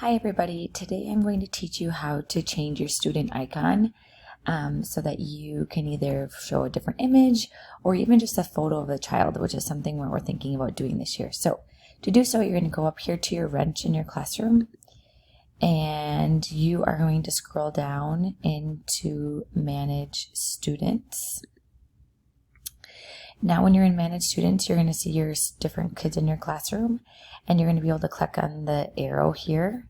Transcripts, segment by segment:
Hi everybody, today I'm going to teach you how to change your student icon so that you can either show a different image or even just a photo of the child, which is something we're thinking about doing this year. So to do so, you're going to go up here to your wrench in your classroom and you are going to scroll down into Manage Students. Now when you're in Manage Students, you're going to see your different kids in your classroom and you're going to be able to click on the arrow here.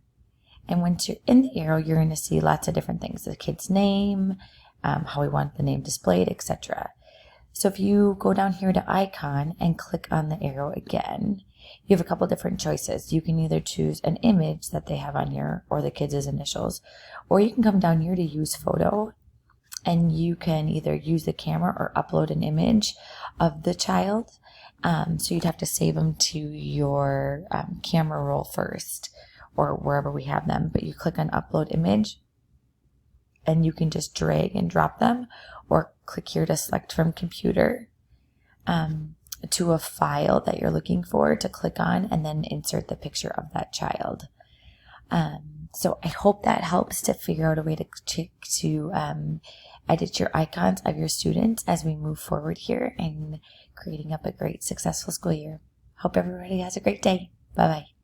And once you're in the arrow, you're going to see lots of different things, the kid's name, how we want the name displayed, etc. So if you go down here to icon and click on the arrow again, you have a couple different choices. You can either choose an image that they have on here or the kids' initials, or you can come down here to use photo and you can either use the camera or upload an image of the child. So you'd have to save them to your camera roll first or wherever we have them, but you click on upload image and you can just drag and drop them or click here to select from computer to a file that you're looking for to click on and then insert the picture of that child. So I hope that helps to figure out a way to edit your icons of your students as we move forward here and creating up a great successful school year. Hope everybody has a great day. Bye-bye.